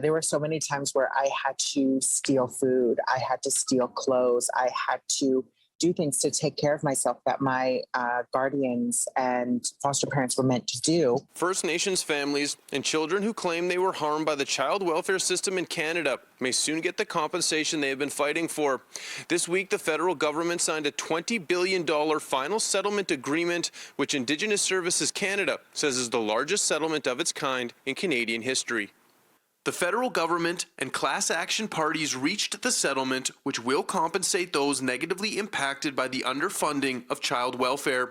There were so many times where I had to steal food, I had to steal clothes, I had to do things to take care of myself that my guardians and foster parents were meant to do. First Nations families and children who claim they were harmed by the child welfare system in Canada may soon get the compensation they have been fighting for. This week, the federal government signed a $20 billion final settlement agreement, which Indigenous Services Canada says is the largest settlement of its kind in Canadian history. The federal government and class action parties reached the settlement, which will compensate those negatively impacted by the underfunding of child welfare.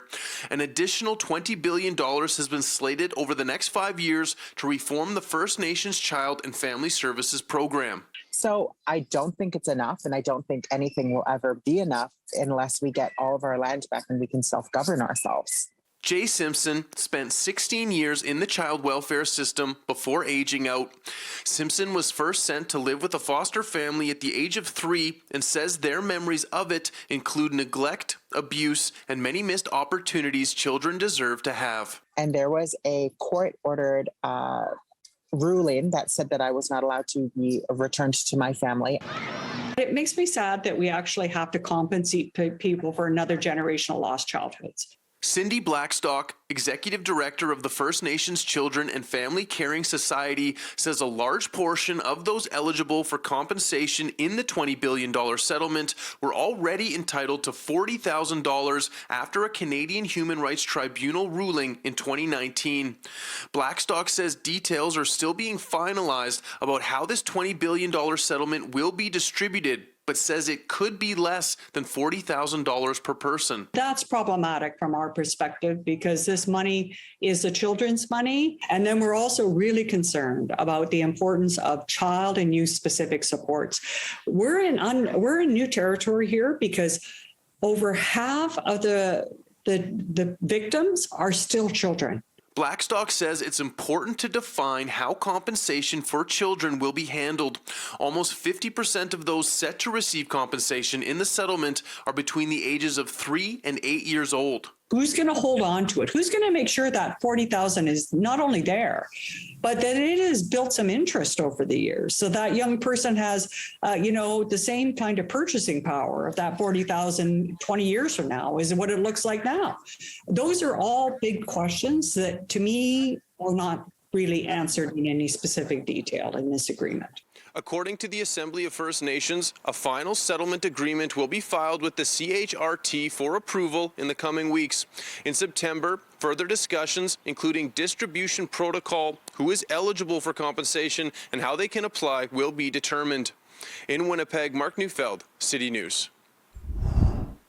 An additional $20 billion has been slated over the next 5 years to reform the First Nations Child and Family Services program. So I don't think it's enough, and I don't think anything will ever be enough unless we get all of our land back and we can self-govern ourselves. Jay Simpson spent 16 years in the child welfare system before aging out. Simpson was first sent to live with a foster family at the age of 3 and says their memories of it include neglect, abuse, and many missed opportunities children deserve to have. And there was a court-ordered ruling that said that I was not allowed to be returned to my family. It makes me sad that we actually have to compensate people for another generation of lost childhoods. Cindy Blackstock, Executive Director of the First Nations Children and Family Caring Society, says a large portion of those eligible for compensation in the $20 billion settlement were already entitled to $40,000 after a Canadian Human Rights Tribunal ruling in 2019. Blackstock says details are still being finalized about how this $20 billion settlement will be distributed, but says it could be less than $40,000 per person. That's problematic from our perspective because this money is the children's money. And then we're also really concerned about the importance of child and youth specific supports. We're in new territory here because over half of the victims are still children. Blackstock says it's important to define how compensation for children will be handled. Almost 50% of those set to receive compensation in the settlement are between the ages of 3 and 8 years old. Who's going to hold on to it? Who's going to make sure that 40,000 is not only there, but that it has built some interest over the years so that young person has, the same kind of purchasing power of that 40,000 20 years from now is what it looks like now. Those are all big questions that to me are not really answered in any specific detail in this agreement. According to the Assembly of First Nations, a final settlement agreement will be filed with the CHRT for approval in the coming weeks. In September, further discussions, including distribution protocol, who is eligible for compensation, and how they can apply, will be determined. In Winnipeg, Mark Neufeld, City News.